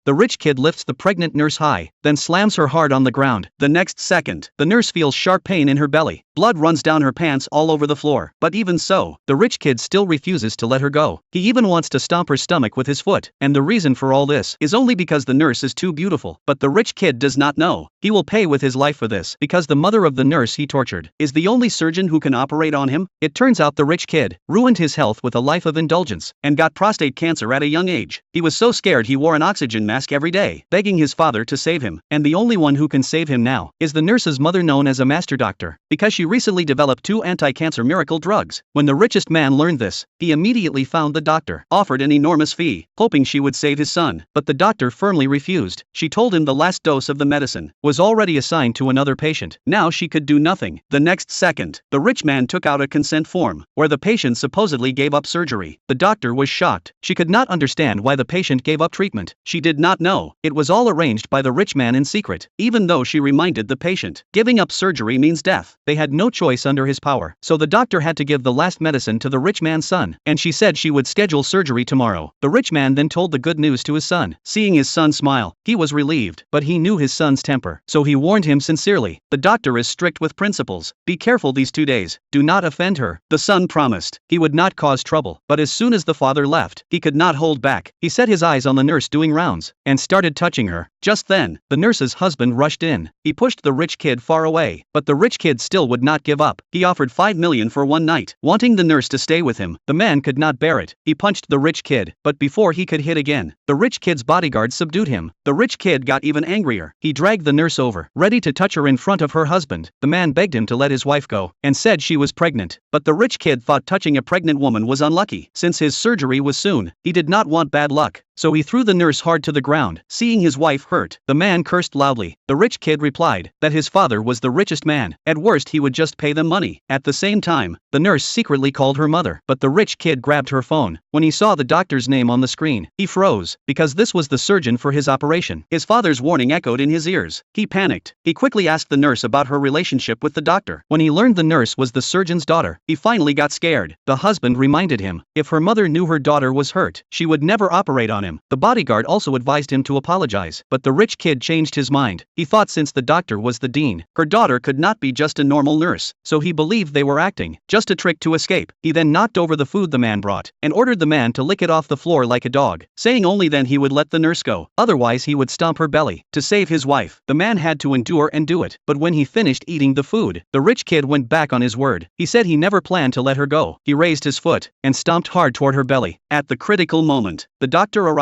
the rich kid lifts the pregnant nurse high, then slams her hard on the ground. The next second, the nurse feels sharp pain in her belly. Blood runs down her pants all over the floor. But even so, the rich kid still refuses to let her go. He even wants to stomp her stomach with his foot. And the reason for all this is only because the nurse is too beautiful. But the rich kid does not know. He will pay with his life for this, because the mother of the nurse he tortured is the only surgeon who can operate on him. It turns out the rich kid ruined his health with a life of indulgence and got prostate cancer at a young age. He was so scared he wore an oxygen mask every day, begging his father to save him. And the only one who can save him now is the nurse's mother, known as a master doctor, because she recently developed 2 anti-cancer miracle drugs. When the richest man learned this, he immediately found the doctor, offered an enormous fee, hoping she would save his son. But the doctor firmly refused. She told him the last dose of the medicine was already assigned to another patient. Now she could do nothing. The next second, the rich man took out a consent form, where the patient supposedly gave up surgery. The doctor was shocked. She could not understand why the patient gave up treatment. She did not know. It was all arranged by the rich man in secret, even though she reminded the patient, giving up surgery means death. They had no choice under his power. So the doctor had to give the last medicine to the rich man's son, and she said she would schedule surgery tomorrow. The rich man then told the good news to his son. Seeing his son smile, he was relieved, but he knew his son's temper, so he warned him sincerely. The doctor is strict with principles. Be careful these 2 days. Do not offend her. The son promised he would not cause trouble, but as soon as the father left, he could not hold back. He set his eyes on the nurse doing rounds and started touching her. Just then, the nurse's husband rushed in. He pushed the rich kid far away, but the rich kid still would not give up. He offered $5 million for one night, wanting the nurse to stay with him. The man could not bear it. He punched the rich kid, but before he could hit again, the rich kid's bodyguard subdued him. The rich kid got even angrier. He dragged the nurse over, ready to touch her in front of her husband. The man begged him to let his wife go, and said she was pregnant. But the rich kid thought touching a pregnant woman was unlucky. Since his surgery was soon, he did not want bad luck. So he threw the nurse hard to the ground. Seeing his wife hurt, the man cursed loudly. The rich kid replied that his father was the richest man. At worst he would just pay them money. At the same time, the nurse secretly called her mother. But the rich kid grabbed her phone. When he saw the doctor's name on the screen, he froze, because this was the surgeon for his operation. His father's warning echoed in his ears. He panicked. He quickly asked the nurse about her relationship with the doctor. When he learned the nurse was the surgeon's daughter, he finally got scared. The husband reminded him, if her mother knew her daughter was hurt, she would never operate on him. The bodyguard also advised him to apologize, but the rich kid changed his mind. He thought since the doctor was the dean, her daughter could not be just a normal nurse, so he believed they were acting, just a trick to escape. He then knocked over the food the man brought, and ordered the man to lick it off the floor like a dog, saying only then he would let the nurse go, otherwise he would stomp her belly. To save his wife, the man had to endure and do it. But when he finished eating the food, the rich kid went back on his word. He said he never planned to let her go. He raised his foot and stomped hard toward her belly. At the critical moment, the doctor arrived.